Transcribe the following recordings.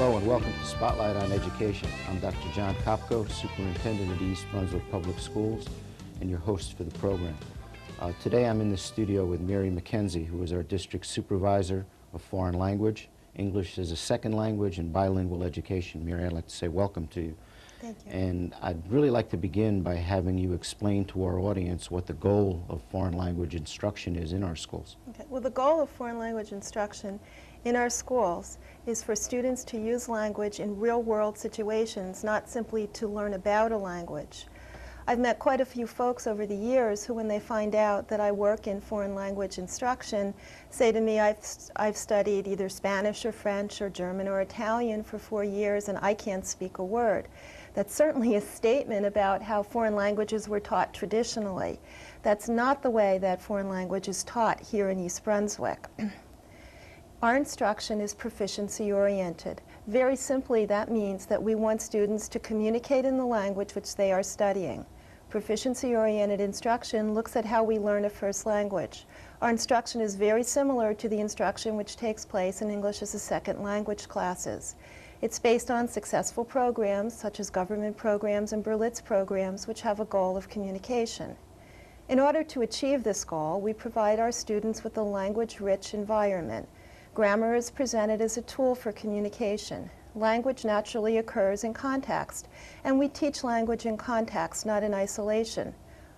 Hello and welcome to Spotlight on Education. I'm Dr. Jon Kopko, Superintendent of the East Brunswick Public Schools and your host for the program. Today I'm in the studio with Mary Mackenzie, who is our District Supervisor of Foreign Language, English as a Second Language, and Bilingual Education. Mary, I'd like to say welcome to you. Thank you. And I'd really like to begin by having you explain to our audience what the goal of foreign language instruction is in our schools. Okay. Well, the goal of foreign language instruction in our schools is for students to use language in real-world situations, not simply to learn about a language. I've met quite a few folks over the years who, when they find out that I work in foreign language instruction, say to me, I've studied either Spanish or French or German or Italian for 4 years and I can't speak a word. That's certainly a statement about how foreign languages were taught traditionally. That's not the way that foreign language is taught here in East Brunswick. Our instruction is proficiency-oriented. Very simply, that means that we want students to communicate in the language which they are studying. Proficiency-oriented instruction looks at how we learn a first language. Our instruction is very similar to the instruction which takes place in English as a second language classes. It's based on successful programs, such as government programs and Berlitz programs, which have a goal of communication. In order to achieve this goal, we provide our students with a language-rich environment. Grammar is presented as a tool for communication. Language naturally occurs in context, and we teach language in context, not in isolation.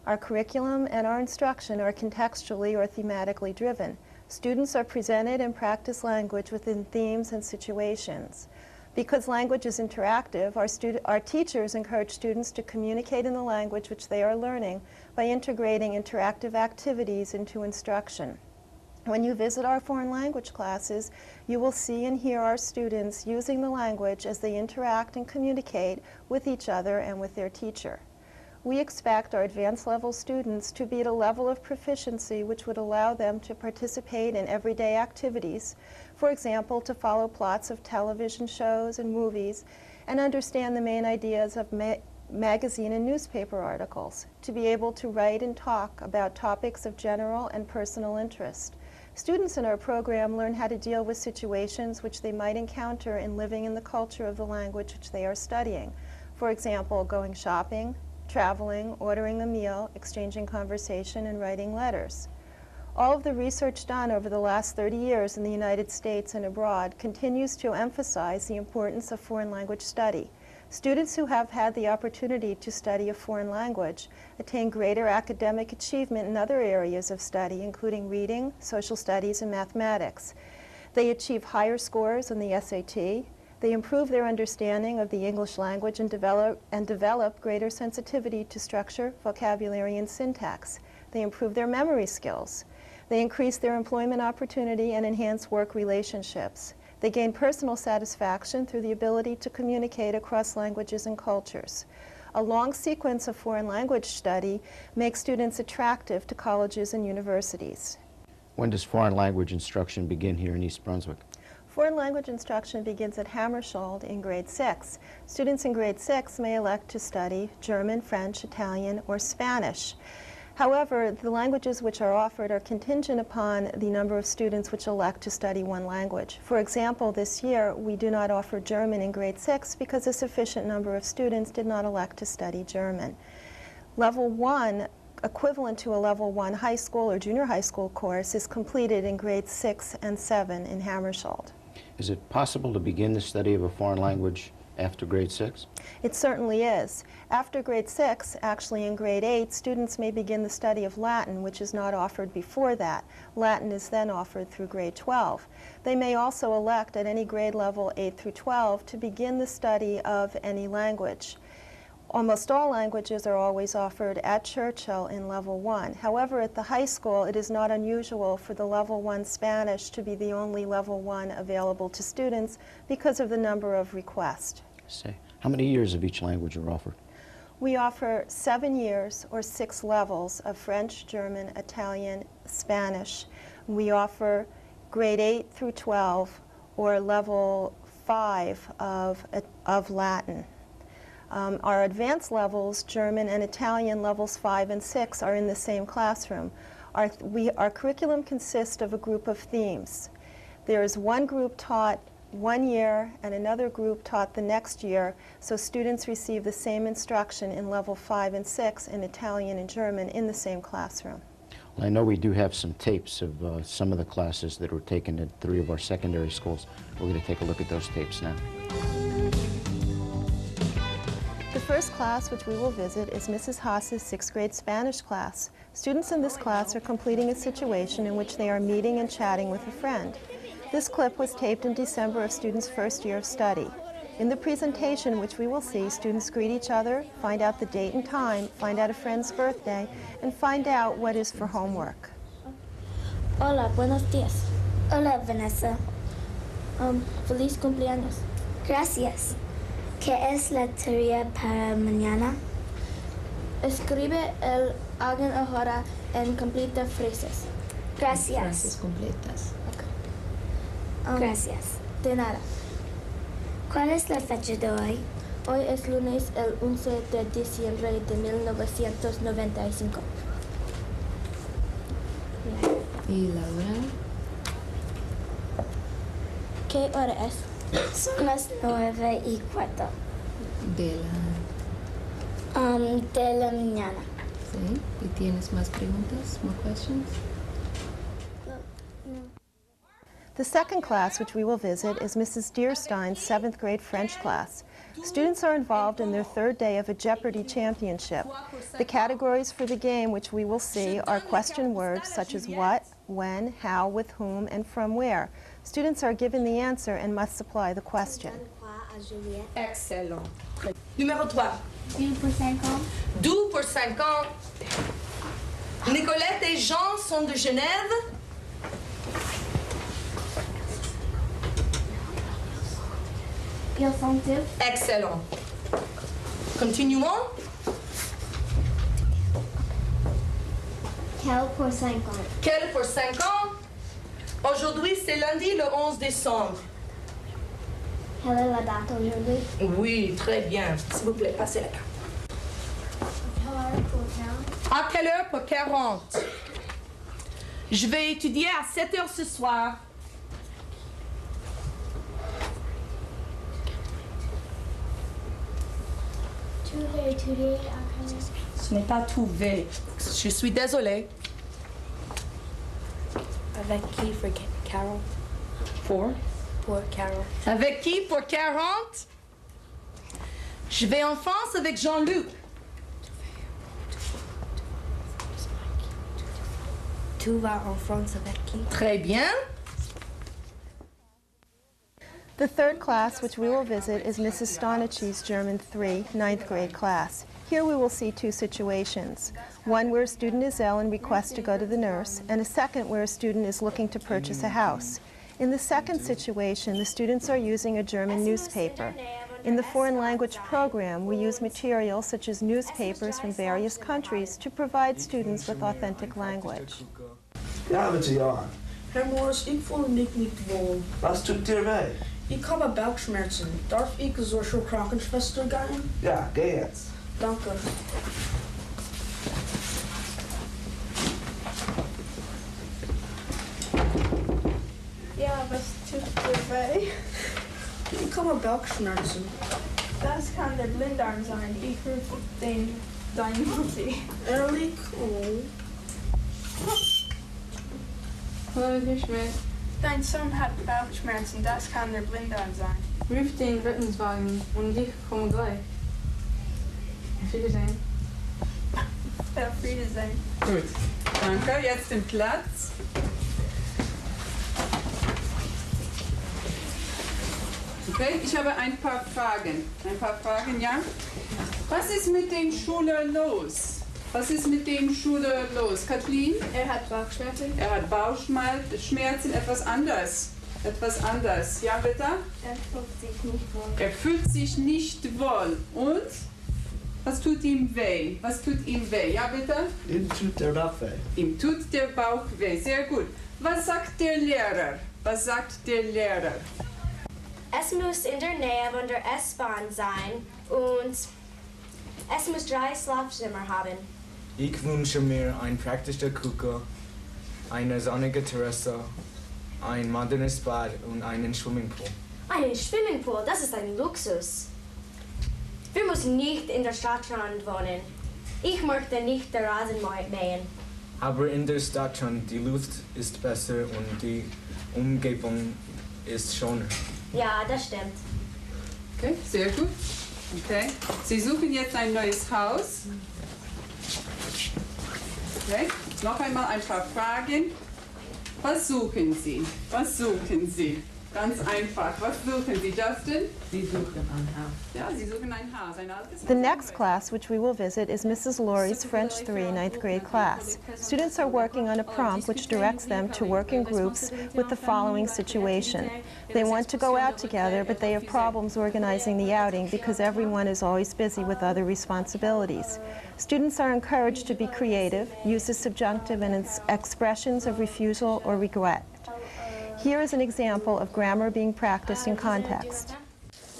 Our curriculum and our instruction are contextually or thematically driven. Students are presented and practice language within themes and situations. Because language is interactive, our teachers encourage students to communicate in the language which they are learning by integrating interactive activities into instruction. When you visit our foreign language classes, you will see and hear our students using the language as they interact and communicate with each other and with their teacher. We expect our advanced level students to be at a level of proficiency which would allow them to participate in everyday activities, for example, to follow plots of television shows and movies and understand the main ideas of magazine and newspaper articles, to be able to write and talk about topics of general and personal interest. Students in our program learn how to deal with situations which they might encounter in living in the culture of the language which they are studying. For example, going shopping, traveling, ordering a meal, exchanging conversation, and writing letters. All of the research done over the last 30 years in the United States and abroad continues to emphasize the importance of foreign language study. Students who have had the opportunity to study a foreign language attain greater academic achievement in other areas of study, including reading, social studies, and mathematics. They achieve higher scores on the SAT. They improve their understanding of the English language and develop greater sensitivity to structure, vocabulary, and syntax. They improve their memory skills. They increase their employment opportunity and enhance work relationships. They gain personal satisfaction through the ability to communicate across languages and cultures. A long sequence of foreign language study makes students attractive to colleges and universities. When does foreign language instruction begin here in East Brunswick? Foreign language instruction begins at Hammarskjöld in grade 6. Students in grade 6 may elect to study German, French, Italian, or Spanish. However, the languages which are offered are contingent upon the number of students which elect to study one language. For example, this year we do not offer German in grade 6 because a sufficient number of students did not elect to study German. Level 1, equivalent to a level 1 high school or junior high school course, is completed in grades 6 and 7 in Hammarskjöld. Is it possible to begin the study of a foreign language after grade 6? It certainly is. After grade 6, actually in grade 8, students may begin the study of Latin, which is not offered before that. Latin is then offered through grade 12. They may also elect at any grade level 8 through 12 to begin the study of any language. Almost all languages are always offered at Churchill in level 1. However, at the high school, it is not unusual for the level 1 Spanish to be the only level 1 available to students because of the number of requests. How many years of each language are offered? We offer 7 years or 6 levels of French, German, Italian, Spanish. We offer grade 8 through 12 or level 5 of Latin. Our advanced levels, German and Italian levels 5 and 6, are in the same classroom. Our curriculum consists of a group of themes. There is one group taught one year and another group taught the next year, so students receive the same instruction in level 5 and 6 in Italian and German in the same classroom. Well, I know we do have some tapes of some of the classes that were taken at 3 of our secondary schools. We're going to take a look at those tapes now. The first class which we will visit is Mrs. Haas's 6th grade Spanish class. Students in this class are completing a situation in which they are meeting and chatting with a friend. This clip was taped in December of students' first year of study. In the presentation, which we will see, students greet each other, find out the date and time, find out a friend's birthday, and find out what is for homework. Hola, buenos días. Hola, Vanessa. Feliz cumpleaños. Gracias. ¿Qué es la tarea para mañana? Escribe el hagan ahora en completa frases. Gracias. Frases completas. Gracias. De nada. ¿Cuál es la fecha de hoy? Hoy es lunes el 11 de diciembre de 1995. ¿Y la hora? ¿Qué hora es? Son las 9:15 De de la mañana. ¿Sí? ¿Y tienes más preguntas? More questions? The second class which we will visit is Mrs. Deerstein's 7th grade French class. Students are involved in their 3rd day of a Jeopardy championship. The categories for the game which we will see are question words such as what, when, how, with whom, and from where. Students are given the answer and must supply the question. Excellent. Numéro 3. 2 pour 50. 12 pour 50. Nicolette et Jean sont de Genève. Ils sont deux. Excellent. Continuons. Quel pour 50. Quel pour 50? Aujourd'hui, c'est lundi, le 11 décembre. Quelle est la date aujourd'hui? Oui, très bien. S'il vous plaît, passez la carte. Quelle heure pour 40? À quelle heure pour 40? Je vais étudier à 7 heures ce soir. Tu veux étudier à quelle heure? Ce n'est pas tout V. Je suis désolée. Avec qui for Carol? Pour? Pour Carol. Avec qui pour 40? Je vais en France avec Jean-Luc. Tu vas en France avec qui? Très bien. The third class which we will visit is Mrs. Stonichi's German 3, 9th grade class. Here we will see 2 situations. One where a student is ill and requests to go to the nurse, and a second where a student is looking to purchase a house. In the second situation, the students are using a German newspaper. In the foreign language program, we use materials such as newspapers from various countries to provide students with authentic language. Ja, met je Johan. Herr Morris, ik voel me niet wohl. Was tut dir weh? Ich habe Bauchschmerzen. Darf ich zur Krankenschwester gehen? Ja, geh jetzt. Danke. Ja, was tut dir weh? Ich habe Bauchschmerzen. Das kann der Blindarm sein. Ich rufe dein Mutti. Ehrlich? Oh. Dein Sohn hat Bauchschmerzen. Das kann der Blindarm sein. Ruf den Rettungswagen und ich komme gleich. Auf Wiedersehen. Auf Wiedersehen. Gut, danke. Jetzt den Platz. Okay, ich habe ein paar Fragen. Ja? Was ist mit dem Schüler los? Was ist mit dem Schüler los? Kathleen? Er hat Bauchschmerzen. Er hat Bauchschmerzen, etwas anders. Ja, bitte? Er fühlt sich nicht wohl. Er fühlt sich nicht wohl. Und? Was tut ihm weh? Ja, bitte? Ihm tut der Bauch weh. Ihm tut der Bauch weh. Sehr gut. Was sagt der Lehrer? Es muss in der Nähe von der S-Bahn sein und es muss 3 Schlafzimmer haben. Ich wünsche mir ein praktischer Küche, eine sonnige Terrasse, ein modernes Bad und einen Swimmingpool. Ein Swimmingpool, das ist ein Luxus. Wir müssen nicht in der Stadtrand wohnen. Ich möchte nicht den Rasen mähen. Aber in der Stadtrand, die Luft ist besser und die Umgebung ist schöner. Ja, das stimmt. Okay, sehr gut. Okay. Sie suchen jetzt ein neues Haus. Okay. Noch einmal ein paar Fragen. Was suchen Sie? Was suchen Sie? Ganz einfach. Was suchen Sie, Justin? Sie suchen ein Haus. Ja, Sie suchen ein Haus. Ein altes The Haus. next class, which we will visit, is Mrs. Laurie's French 3 ninth grade class. Students are working on a prompt which directs them to work in groups with the following situation. They want to go out together, but they have problems organizing the outing because everyone is always busy with other responsibilities. Students are encouraged to be creative, use the subjunctive and expressions of refusal or regret. Here is an example of grammar being practiced in context.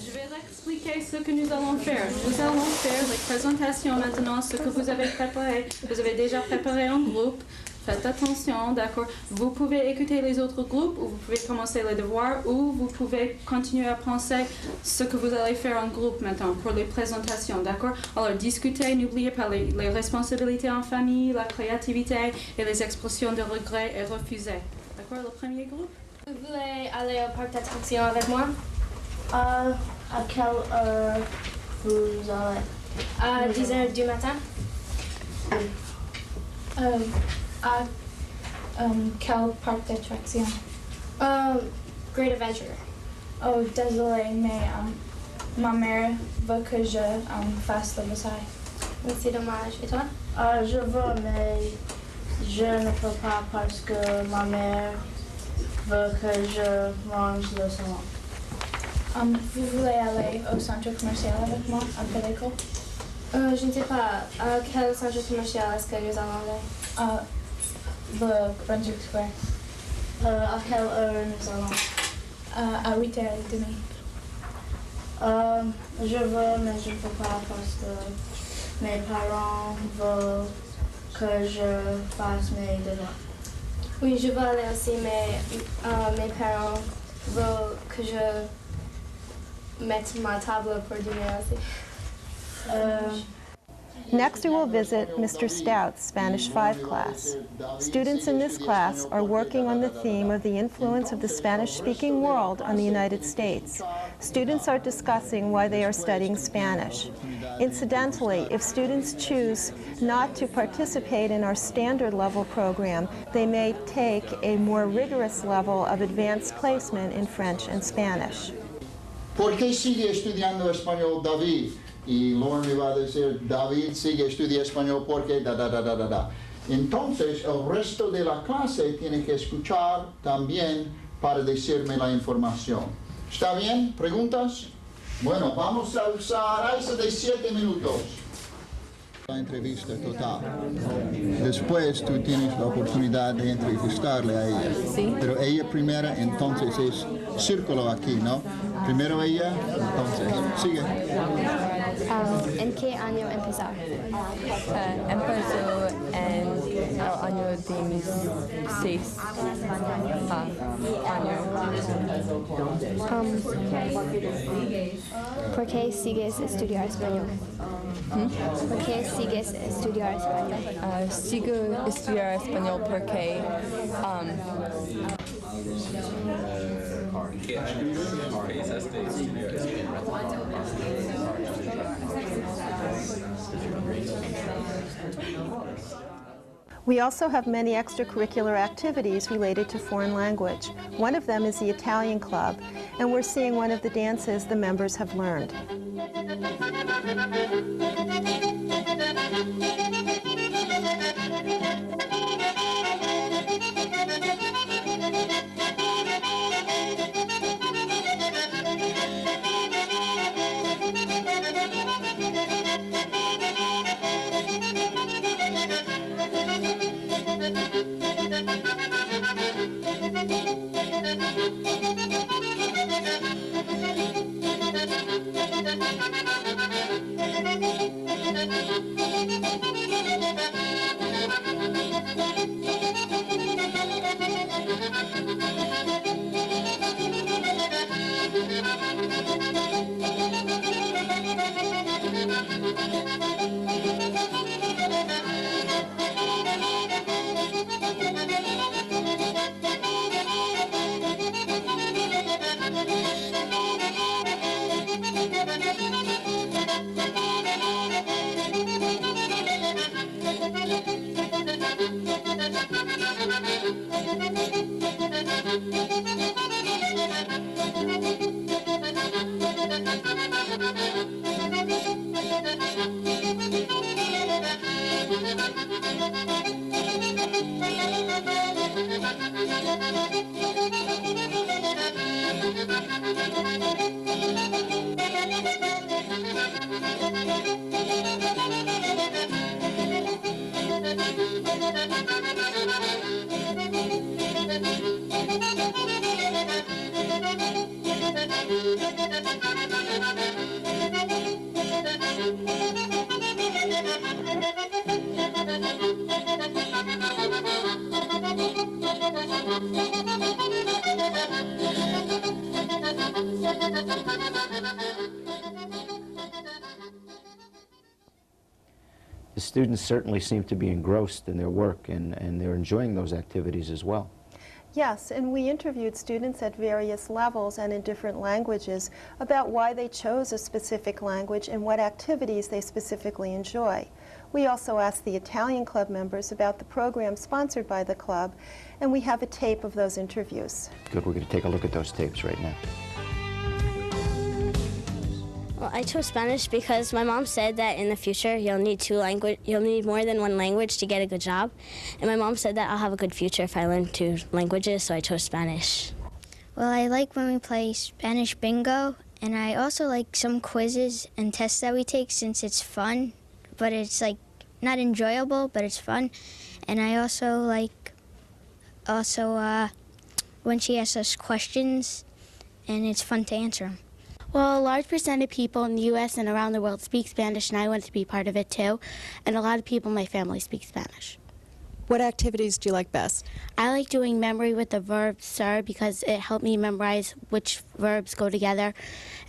Je vais expliquer ce que nous allons faire. Nous allons faire les présentations maintenant, ce que vous avez préparé. Vous avez déjà préparé un groupe. Faites attention, d'accord? Vous pouvez écouter les autres groupes ou vous pouvez commencer les devoirs ou vous pouvez continuer à penser ce que vous allez faire en groupe maintenant pour les présentations, d'accord? Alors discutez, n'oubliez pas les responsabilités en famille, la créativité et les expressions de regret et refuser. D'accord? Le premier groupe? Vous voulez aller au parc d'attraction avec moi? À quelle heure vous allez? À 10h du matin? À quel parc d'attraction? Great Adventure. Oh, désolé, mais ma mère veut que je fasse le vaisselle. C'est dommage. Et toi? Je veux, mais je ne peux pas parce que ma mère veut que je mange le salon. Vous voulez aller au centre commercial avec moi après l'école? Je ne sais pas. À quel centre commercial est-ce que nous allons aller? Le Brunswick Square. À quelle heure nous allons? À 8h30. Je veux, mais je ne peux pas parce que mes parents veulent que je fasse mes devoirs. Oui, je veux aller aussi, mais mes parents veulent que je mette ma table pour dîner aussi. Next, we will visit Mr. Stout's Spanish 5 class. Students in this class are working on the theme of the influence of the Spanish-speaking world on the United States. Students are discussing why they are studying Spanish. Incidentally, if students choose not to participate in our standard level program, they may take a more rigorous level of advanced placement in French and Spanish. ¿Por qué sigue estudiando español David? Y Lauren me va a decir, David sigue estudiando español porque da. Entonces, el resto de la clase tiene que escuchar también para decirme la información. ¿Está bien? ¿Preguntas? Bueno, vamos a usar eso de 7 minutos. La entrevista total. Después tú tienes la oportunidad de entrevistarle a ella. Sí. Pero ella primera, entonces es círculo aquí, ¿no? Primero ella, entonces sigue. ¿En qué año empezó? Empezó en el año 2006. ¿Por qué sigues estudiar español? ¿Por qué sigues estudiar español? Sigo estudiar español porque We also have many extracurricular activities related to foreign language. One of them is the Italian Club, and we're seeing one of the dances the members have learned. The students certainly seem to be engrossed in their work, and they're enjoying those activities as well. Yes, and we interviewed students at various levels and in different languages about why they chose a specific language and what activities they specifically enjoy. We also asked the Italian club members about the program sponsored by the club, and we have a tape of those interviews. Good, we're going to take a look at those tapes right now. Well, I chose Spanish because my mom said that in the future you'll need more than one language to get a good job. And my mom said that I'll have a good future if I learn 2 languages, so I chose Spanish. Well, I like when we play Spanish bingo, and I also like some quizzes and tests that we take since it's fun, but it's like not enjoyable, but it's fun. And I also like when she asks us questions, and it's fun to answer them. Well, a large percent of people in the U.S. and around the world speak Spanish, and I want to be part of it too. And a lot of people in my family speak Spanish. What activities do you like best? I like doing memory with the verb ser because it helped me memorize which verbs go together,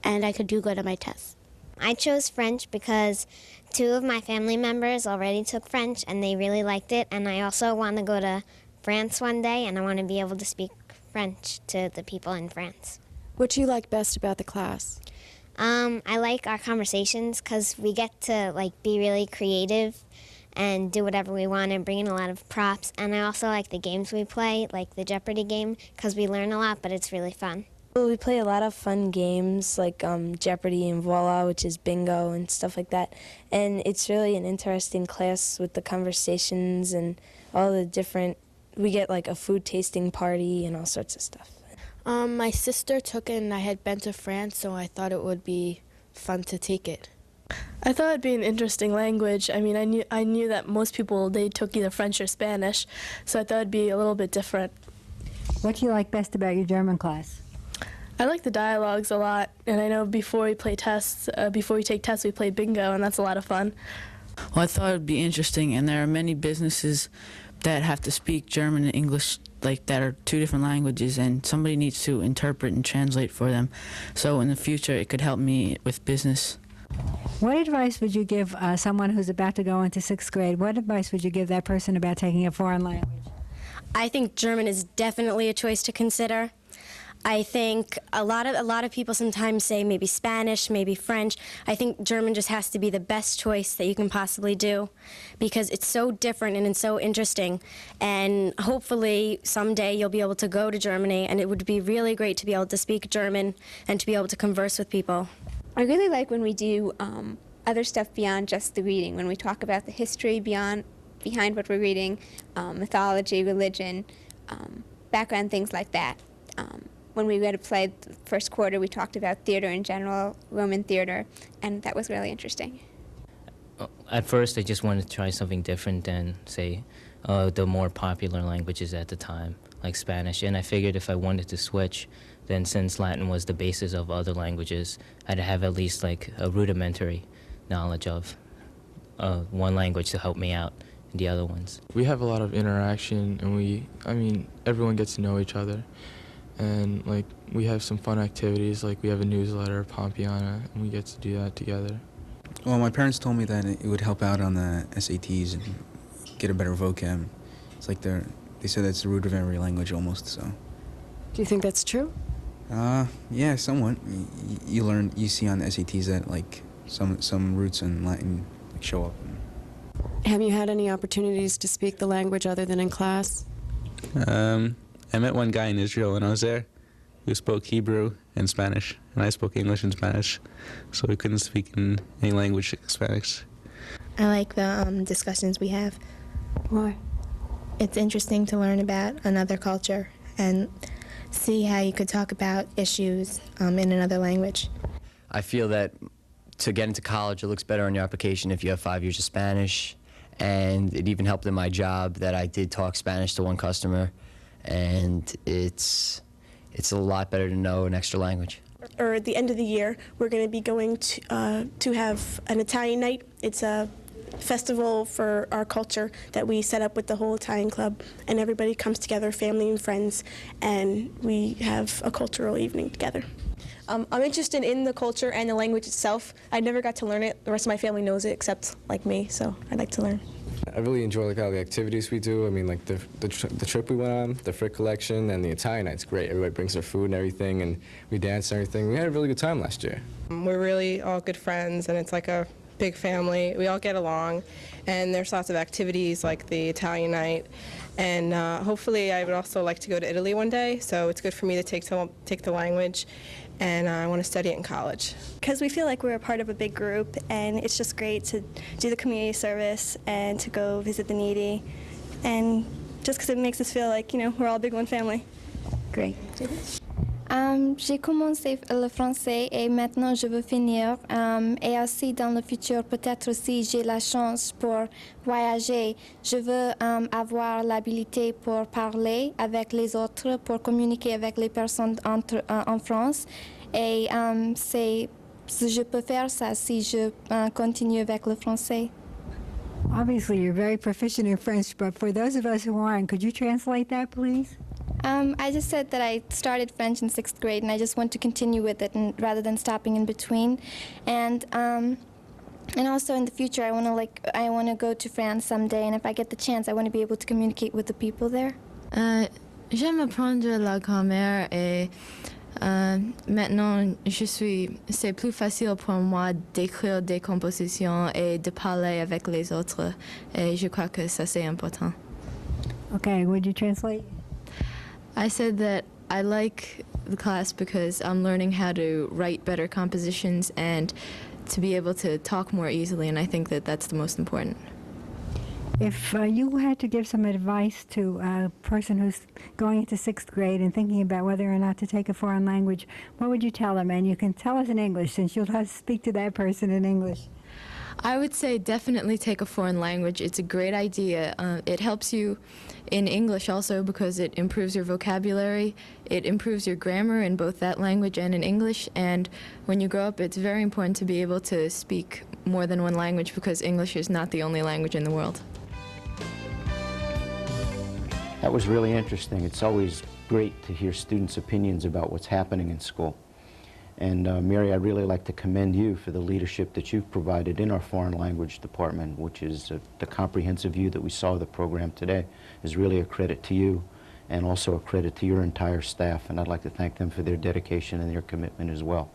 and I could do good on my tests. I chose French because 2 of my family members already took French, and they really liked it. And I also want to go to France one day, and I want to be able to speak French to the people in France. What do you like best about the class? I like our conversations because we get to be really creative and do whatever we want and bring in a lot of props. And I also like the games we play, like the Jeopardy game, because we learn a lot, but it's really fun. Well, we play a lot of fun games like Jeopardy and Voila, which is bingo and stuff like that. And it's really an interesting class with the conversations and all the different, we get like a food tasting party and all sorts of stuff. My sister took it and I had been to France, so I thought it would be fun to take it. I thought it'd be an interesting language. I mean, I knew that most people, they took either French or Spanish, so I thought it'd be a little bit different. What do you like best about your German class? I like the dialogues a lot, and I know before we take tests, we play bingo, and that's a lot of fun. Well, I thought it'd be interesting, and there are many businesses that have to speak German and English that are 2 different languages, and somebody needs to interpret and translate for them. So in the future, it could help me with business. What advice would you give someone who's about to go into 6th grade? What advice would you give that person about taking a foreign language? I think German is definitely a choice to consider. I think a lot of people sometimes say maybe Spanish, maybe French. I think German just has to be the best choice that you can possibly do because it's so different and it's so interesting. And hopefully someday you'll be able to go to Germany, and it would be really great to be able to speak German and to be able to converse with people. I really like when we do other stuff beyond just the reading, when we talk about the history behind what we're reading, mythology, religion, background, things like that. When we read a play the first quarter, we talked about theater in general, Roman theater, and that was really interesting. At first, I just wanted to try something different than, say, the more popular languages at the time, like Spanish. And I figured if I wanted to switch, then since Latin was the basis of other languages, I'd have at least like a rudimentary knowledge of one language to help me out in the other ones. We have a lot of interaction, and everyone gets to know each other. And we have some fun activities, like we have a newsletter, Pompiana, and we get to do that together. Well, my parents told me that it would help out on the SATs and get a better vocab. It's like they said that's the root of every language almost, so. Do you think that's true? Yeah, somewhat. You see on the SATs that some roots in Latin show up. Have you had any opportunities to speak the language other than in class? I met one guy in Israel when I was there who spoke Hebrew and Spanish, and I spoke English and Spanish, so we couldn't speak in any language except Spanish. I like the discussions we have. Why? It's interesting to learn about another culture and see how you could talk about issues in another language. I feel that to get into college, it looks better on your application if you have 5 years of Spanish, and it even helped in my job that I did talk Spanish to one customer. And it's a lot better to know an extra language. Or at the end of the year, we're going to be going to have an Italian night. It's a festival for our culture that we set up with the whole Italian club, and everybody comes together, family and friends, and we have a cultural evening together. I'm interested in the culture and the language itself. I never got to learn it. The rest of my family knows it except like me, so I'd like to learn. I really enjoy all the activities we do. I mean, like the trip we went on, the Frick collection, and the Italian night's great. Everybody brings their food and everything, and we dance and everything. We had a really good time last year. We're really all good friends, and it's like a big family. We all get along, and there's lots of activities like the Italian night. And hopefully I would also like to go to Italy one day, so it's good for me to take the language, and I want to study it in college. Because we feel like we're a part of a big group, and it's just great to do the community service and to go visit the needy, and just because it makes us feel like, we're all a big one family. Great. J'ai commencé le français et maintenant je veux finir. Et aussi dans le futur, peut-être si j'ai la chance pour voyager, je veux avoir l'habilité pour parler avec les autres, pour communiquer avec les personnes en France. Et je peux faire ça si je continue avec le français. Obviously, you're very proficient in French, but for those of us who aren't, could you translate that, please? I just said that I started French in 6th grade, and I just want to continue with it, and rather than stopping in between. And also in the future, I want to go to France someday, and if I get the chance, I want to be able to communicate with the people there. J'aime apprendre la grammaire et maintenant c'est plus facile pour moi d'écrire des compositions et de parler avec les autres, et je crois que ça c'est important. Okay, would you translate? I said that I like the class because I'm learning how to write better compositions and to be able to talk more easily, and I think that that's the most important. If you had to give some advice to a person who's going into 6th grade and thinking about whether or not to take a foreign language, what would you tell them? And you can tell us in English, since you'll have to speak to that person in English. I would say definitely take a foreign language. It's a great idea. It helps you in English also because it improves your vocabulary. It improves your grammar in both that language and in English. And when you grow up, it's very important to be able to speak more than one language because English is not the only language in the world. That was really interesting. It's always great to hear students' opinions about what's happening in school. And Mary, I'd really like to commend you for the leadership that you've provided in our foreign language department, which is the comprehensive view that we saw of the program today is really a credit to you and also a credit to your entire staff. And I'd like to thank them for their dedication and their commitment as well.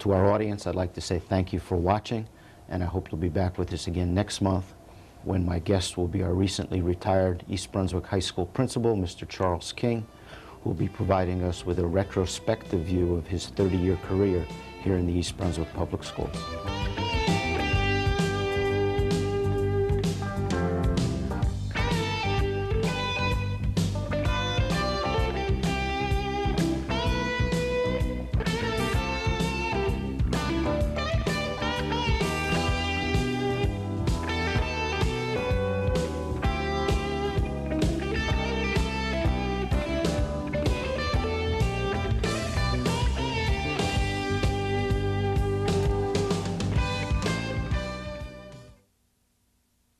To our audience, I'd like to say thank you for watching, and I hope you'll be back with us again next month when my guest will be our recently retired East Brunswick High School principal, Mr. Charles King, who will be providing us with a retrospective view of his 30-year career here in the East Brunswick Public Schools.